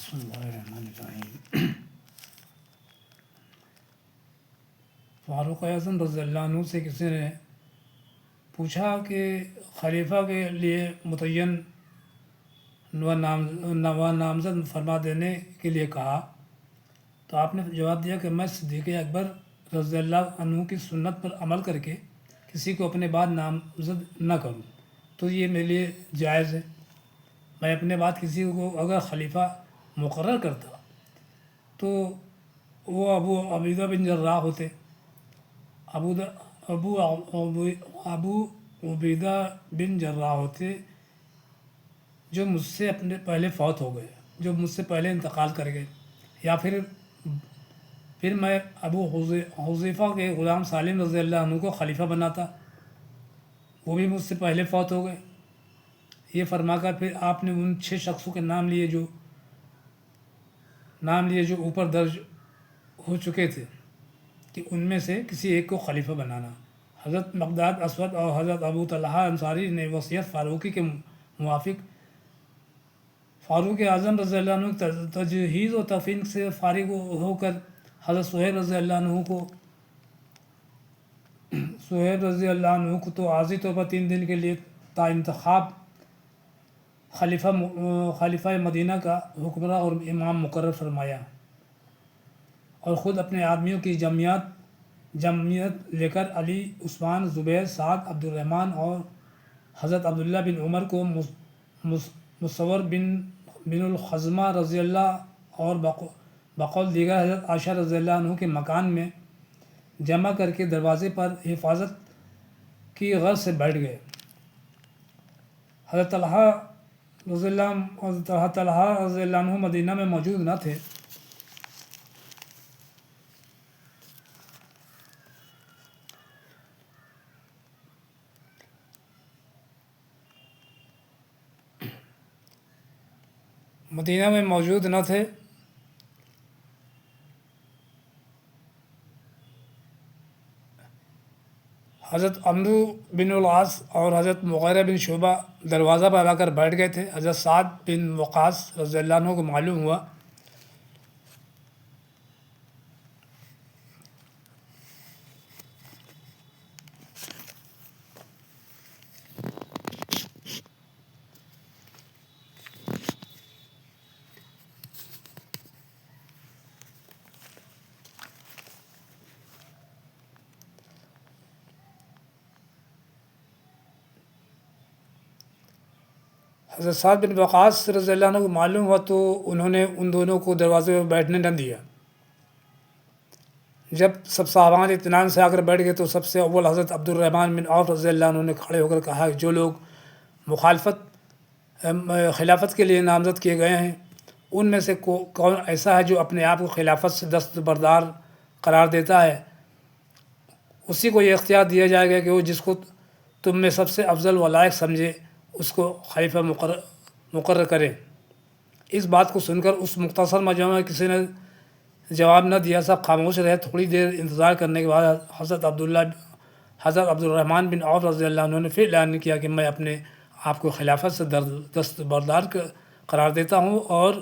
بسم اللہ الرحمن الرحیم۔ فاروق اعظم رضی اللہ عنہ سے کسی نے پوچھا کہ خلیفہ کے لیے متعین و نامزد فرما دینے کے لیے کہا تو آپ نے جواب دیا کہ میں صدیق اکبر رضی اللہ عنہ کی سنت پر عمل کر کے کسی کو اپنے بعد نامزد نہ کروں تو یہ میرے لیے جائز ہے۔ میں اپنے بعد کسی کو اگر خلیفہ مقرر کرتا تو وہ ابو عبیدہ بن جراح ہوتے۔ ابو ابو عبیدہ بن جراح ہوتے جو مجھ سے اپنے پہلے فوت ہو گئے، جو مجھ سے پہلے انتقال کر گئے، یا پھر میں ابو حذیفہ کے غلام سالم رضی اللہ عنہ کو خلیفہ بناتا، وہ بھی مجھ سے پہلے فوت ہو گئے۔ یہ فرما کر پھر آپ نے ان 6 شخصوں کے نام لیے جو اوپر درج ہو چکے تھے کہ ان میں سے کسی ایک کو خلیفہ بنانا۔ حضرت مقداد اسود اور حضرت ابو طلحہ انصاری نے وصیت فاروقی کے موافق فاروق اعظم رضی اللہ عنہ تجہیز و تفین سے فارغ ہو کر حضرت سہیل رضی اللہ عنہ کو تو عارضی طور پر 3 دن کے لیے تا انتخاب خلیفہ مدینہ کا حکمراں اور امام مقرر فرمایا، اور خود اپنے آدمیوں کی جمعیت لے کر علی، عثمان، زبیر، سعد، عبد الرحمن اور حضرت عبداللہ بن عمر کو مصور بن الخزمہ رضی اللہ اور بقول دیگر حضرت عائشہ رضی اللہ عنہ کے مکان میں جمع کر کے دروازے پر حفاظت کی غرض سے بیٹھ گئے۔ حضرت طلحہ رضی اللہ عنہ مدینہ میں موجود نہ تھے۔ حضرت عمرو بن العاص اور حضرت مغیرہ بن شعبہ دروازہ پر آ کر بیٹھ گئے تھے۔ حضرت سعد بن وقاص رضی اللہ عنہ کو معلوم ہوا حضرت سعد بن وقاص رضی اللہ عنہ کو معلوم ہوا تو انہوں نے ان دونوں کو دروازے پر بیٹھنے نہ دیا۔ جب سب صحابہ اطمینان سے آ کر بیٹھ گئے تو سب سے اول حضرت عبد الرحمن بن عوف رضی اللہ عنہ نے کھڑے ہو کر کہا کہ جو لوگ خلافت کے لیے نامزد کیے گئے ہیں ان میں سے کون ایسا ہے جو اپنے آپ کو خلافت سے دستبردار قرار دیتا ہے، اسی کو یہ اختیار دیا جائے گا کہ وہ جس کو تم میں سب سے افضل و لائق سمجھے اس کو خلیفہ مقرر کرے۔ اس بات کو سن کر اس مختصر مجمع میں کسی نے جواب نہ دیا، سب خاموش رہے۔ تھوڑی دیر انتظار کرنے کے بعد حضرت عبد الرحمن بن عوف رضی اللہ عنہ نے پھر اعلان کیا کہ میں اپنے آپ کو خلافت سے دستبردار قرار دیتا ہوں اور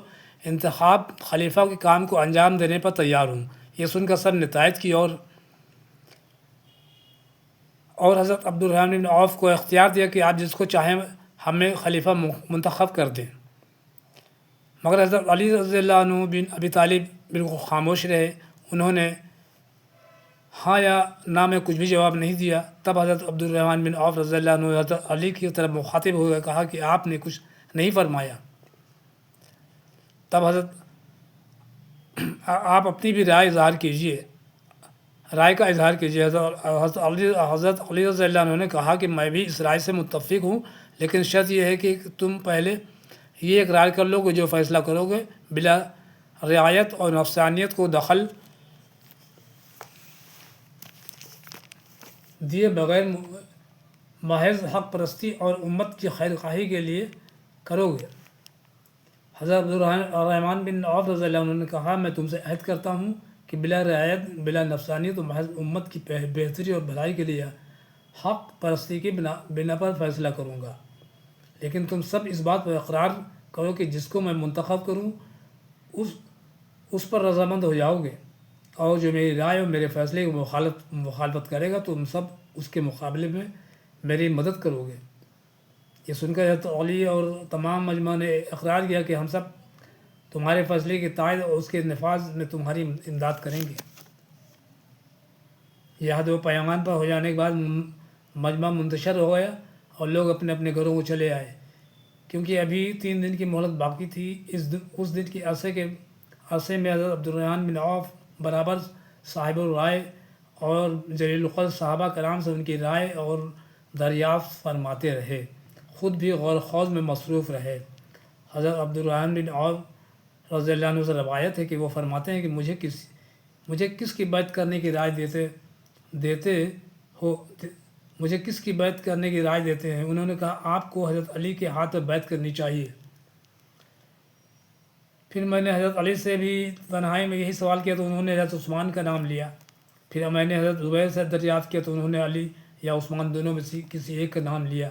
انتخاب خلیفہ کے کام کو انجام دینے پر تیار ہوں۔ یہ سن کر سب نے تائید کی اور حضرت عبد الرحمن بن عوف کو اختیار دیا کہ آپ جس کو چاہیں ہمیں خلیفہ منتخب کر دیں، مگر حضرت علی رضی اللہ عنہ بن ابی طالب بالکل خاموش رہے۔ انہوں نے ہاں یا نہ میں کچھ بھی جواب نہیں دیا۔ تب حضرت عبد الرحمن بن عوف رضی اللہ عنہ حضرت علی کی طرف مخاطب ہو گئے، کہا کہ آپ نے کچھ نہیں فرمایا، تب آپ اپنی بھی رائے کا اظہار کیجیے۔ حضرت علی رضی اللہ عنہ نے کہا کہ میں بھی اس رائے سے متفق ہوں، لیکن شرط یہ ہے کہ تم پہلے یہ اقرار کر لو کہ جو فیصلہ کرو گے بلا رعایت اور نفسانیت کو دخل دیے بغیر محض حق پرستی اور امت کی خیر خواہی کے لیے کرو گے۔ حضرت عبد الرحمن بن عوف رضی اللہ عنہ نے کہا میں تم سے عہد کرتا ہوں کہ بلا رعایت، بلا نفسانیت اور محض امت کی بہتری اور بھلائی کے لیے حق پرستی کی بنا پر فیصلہ کروں گا، لیکن تم سب اس بات پر اقرار کرو کہ جس کو میں منتخب کروں اس اس پر رضامند ہو جاؤ گے، اور جو میری رائے اور میرے فیصلے کی مخالفت کرے گا تو تم سب اس کے مقابلے میں میری مدد کرو گے۔ یہ سن کر حضرت علی اور تمام مجمع نے اقرار کیا کہ ہم سب تمہارے فیصلے کی تائید اور اس کے نفاذ میں تمہاری امداد کریں گے۔ یہ عہد و پیمان پر ہو جانے کے بعد مجمع منتشر ہو گیا اور لوگ اپنے اپنے گھروں کو چلے آئے، کیونکہ ابھی 3 دن کی مہلت باقی تھی۔ اس دن کے عرصے میں حضرت عبدالرحمن بن عوف برابر صاحب الرائے اور جلیل القدر صحابہ کرام سے ان کی رائے اور دریافت فرماتے رہے، خود بھی غور و خوض میں مصروف رہے۔ حضرت عبدالرحمن بن عوف رضی اللہ عنہ سے روایت ہے کہ وہ فرماتے ہیں کہ مجھے کس کی بیعت کرنے کی رائے دیتے ہیں؟ انہوں نے کہا آپ کو حضرت علی کے ہاتھ پر بیعت کرنی چاہیے۔ پھر میں نے حضرت علی سے بھی تنہائی میں یہی سوال کیا تو انہوں نے حضرت عثمان کا نام لیا۔ پھر میں نے حضرت زبیر سے دریافت کیا تو انہوں نے علی یا عثمان دونوں میں سے کسی ایک کا نام لیا۔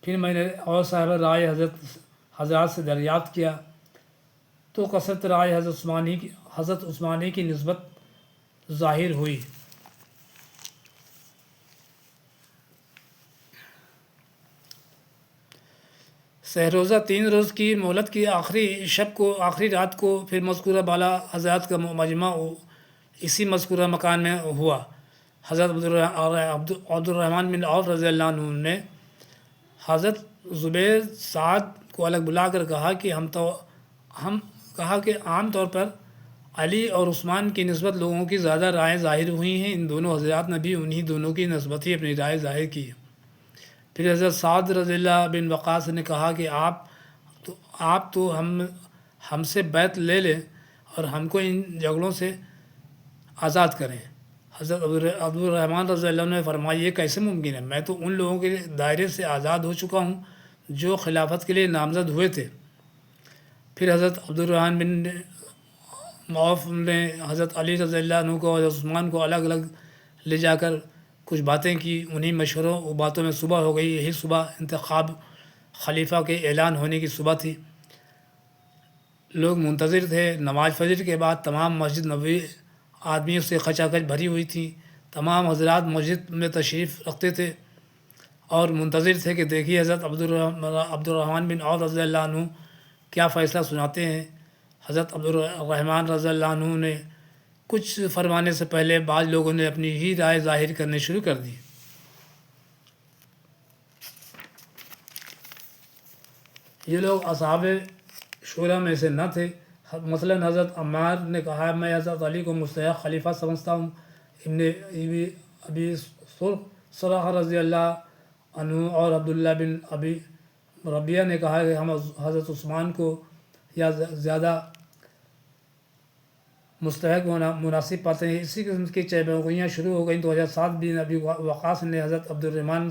پھر میں نے اور صاحب رائے حضرات سے دریافت کیا تو کثرت رائے حضرت عثمانی کی نسبت ظاہر ہوئی۔ سہروزہ 3 روز کی مہلت کی آخری رات کو پھر مذکورہ بالا حضرات کا مجمع اسی مذکورہ مکان میں ہوا۔ حضرت عبدالرحمن بن عوف رضی اللہ عنہ نے حضرت زبیر سعد کو الگ بلا کر کہا کہ عام طور پر علی اور عثمان کی نسبت لوگوں کی زیادہ رائے ظاہر ہوئی ہیں، ان دونوں حضرات نے بھی انہی دونوں کی نسبت ہی اپنی رائے ظاہر کی ہے۔ پھر حضرت سعد رضی اللہ بن وقاص نے کہا کہ آپ تو ہم سے بیعت لے لیں اور ہم کو ان جھگڑوں سے آزاد کریں۔ حضرت عبدالرحمن رضی اللہ عنہ نے فرمایا یہ کیسے ممکن ہے؟ میں تو ان لوگوں کے دائرے سے آزاد ہو چکا ہوں جو خلافت کے لیے نامزد ہوئے تھے۔ پھر حضرت عبدالرحمن بن عوف نے حضرت علی رضی اللہ عنہ کو اور حضرت عثمان کو الگ الگ لے جا کر کچھ باتیں کی۔ انہی مشوروں و باتوں میں صبح ہو گئی۔ یہی صبح انتخاب خلیفہ کے اعلان ہونے کی صبح تھی۔ لوگ منتظر تھے۔ نماز فجر کے بعد تمام مسجد نبوی آدمیوں سے کھچا کھچ بھری ہوئی تھی۔ تمام حضرات مسجد میں تشریف رکھتے تھے اور منتظر تھے کہ دیکھیے حضرت عبدالرحمن بن عوف رضی اللہ عنہ کیا فیصلہ سناتے ہیں۔ حضرت عبدالرحمن رضی اللہ عنہ نے کچھ فرمانے سے پہلے بعض لوگوں نے اپنی ہی رائے ظاہر کرنے شروع کر دی۔ یہ لوگ اصحاب شورا میں سے نہ تھے۔ مثلاً حضرت عمار نے کہا میں حضرت علی کو مستحق خلیفہ سمجھتا ہوں۔ ابن ابی سرح رضی اللہ عنہ اور عبداللہ بن ابی ربیہ نے کہا کہ ہم حضرت عثمان کو یا زیادہ مستحق مناسب پاتے ہیں۔ اسی قسم کی چہبگوئیاں شروع ہو گئیں تو حضرت سعد بن ابی وقاص نے حضرت عبدالرحمن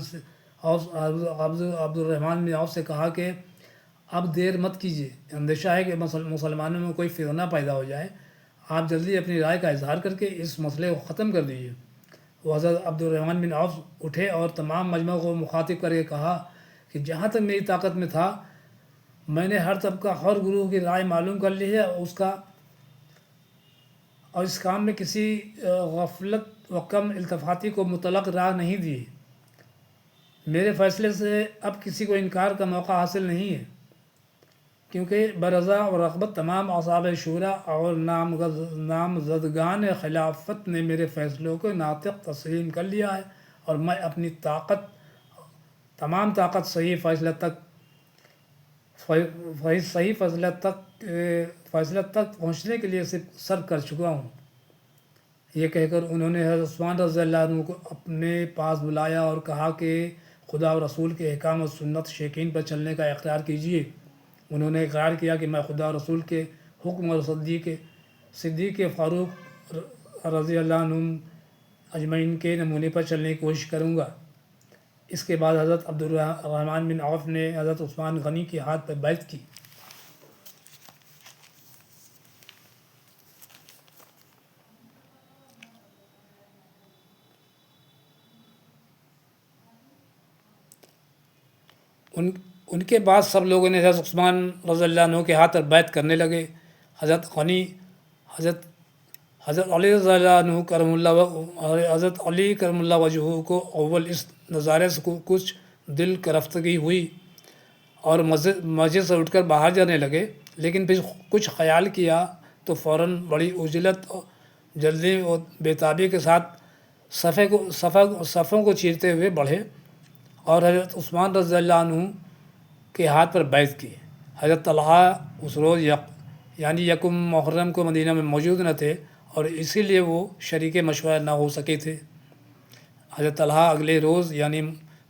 بن عوف سے کہا کہ اب دیر مت کیجیے، اندیشہ ہے کہ مسلمانوں میں کوئی فتنہ پیدا ہو جائے، آپ جلدی اپنی رائے کا اظہار کر کے اس مسئلے کو ختم کر دیجیے۔ وہ حضرت عبدالرحمن بن عوف اٹھے اور تمام مجمع کو مخاطب کر کے کہا کہ جہاں تک میری طاقت میں تھا میں نے ہر طبقہ ہر گروہ کی رائے معلوم کر لی ہے اور اس کام میں کسی غفلت و کم التفاتی کو مطلق راہ نہیں دی۔ میرے فیصلے سے اب کسی کو انکار کا موقع حاصل نہیں ہے، کیونکہ برضا و رغبت تمام اصحاب شورا اور نامزدگان خلافت نے میرے فیصلوں کو ناطق تسلیم کر لیا ہے اور میں اپنی تمام طاقت صحیح فیصلہ تک پہنچنے کے لیے صرف کر چکا ہوں۔ یہ کہہ کر انہوں نے حضرت عثمان رضی اللہ عنہ کو اپنے پاس بلایا اور کہا کہ خدا و رسول کے احکام و سنت شیقین پر چلنے کا اقرار کیجیے۔ انہوں نے اقرار کیا کہ میں خدا و رسول کے حکم اور صدیق فاروق رضی اللہ عنہ اجمعین کے نمونے پر چلنے کی کوشش کروں گا۔ اس کے بعد حضرت عبدالرحمن بن عوف نے حضرت عثمان غنی کے ہاتھ پر بیعت کی۔ ان کے بعد سب لوگوں نے حضرت عثمان رضی اللہ عنہ کے ہاتھ پر بیعت کرنے لگے۔ حضرت غنی حضرت حضرت علی رضی اللہ عنہ کرم اللہ حضرت علی کرم اللہ وجہہ کو اول اس نظارے سے کچھ دل کرفتگی ہوئی اور مسجد سے اٹھ کر باہر جانے لگے، لیکن پھر کچھ خیال کیا تو فوراً بڑی عجلت جلدی اور بےتابی کے ساتھ صفوں کو چیرتے ہوئے بڑھے اور حضرت عثمان رضی اللہ عنہ کے ہاتھ پر بیعت کی۔ حضرت طلحہ اس روز یعنی یکم محرم کو مدینہ میں موجود نہ تھے اور اسی لیے وہ شریک مشورہ نہ ہو سکے تھے۔ حضرت طلحہ اگلے روز یعنی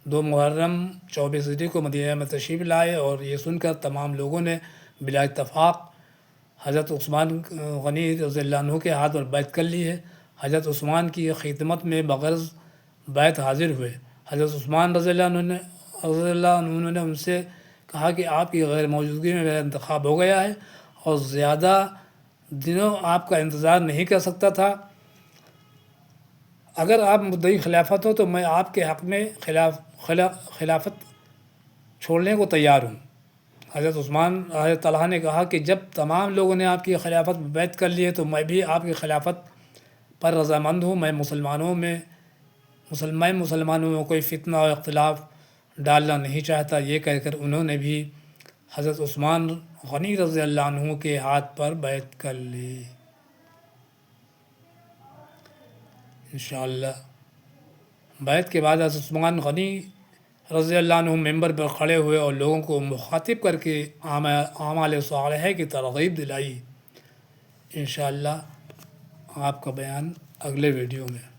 2 محرم 24 ہجری کو مدینہ میں تشریف لائے اور یہ سن کر تمام لوگوں نے بلا اتفاق حضرت عثمان غنی رضی اللہ عنہ کے ہاتھ پر بیعت کر لی ہے۔ حضرت عثمان کی خدمت میں بغرض بیعت حاضر ہوئے۔ حضرت عثمان رضی اللہ عنہ نے ان سے کہا کہ آپ کی غیر موجودگی میں میرا انتخاب ہو گیا ہے اور زیادہ دنوں آپ کا انتظار نہیں کر سکتا تھا۔ اگر آپ مدعی خلافت ہو تو میں آپ کے حق میں خلافت چھوڑنے کو تیار ہوں۔ حضرت طلحہ نے کہا کہ جب تمام لوگوں نے آپ کی خلافت میں بیعت کر لی ہے تو میں بھی آپ کی خلافت پر رضامند ہوں۔ میں مسلمانوں میں کوئی فتنہ اور اختلاف ڈالنا نہیں چاہتا۔ یہ کہہ کر انہوں نے بھی حضرت عثمان غنی رضی اللہ عنہ کے ہاتھ پر بیعت کر لی۔ انشاءاللہ بیعت کے بعد حضرت عثمان غنی رضی اللہ عنہ ممبر پر کھڑے ہوئے اور لوگوں کو مخاطب کر کے اعمال صالحہ کی ترغیب دلائی۔ انشاءاللہ آپ کا بیان اگلے ویڈیو میں۔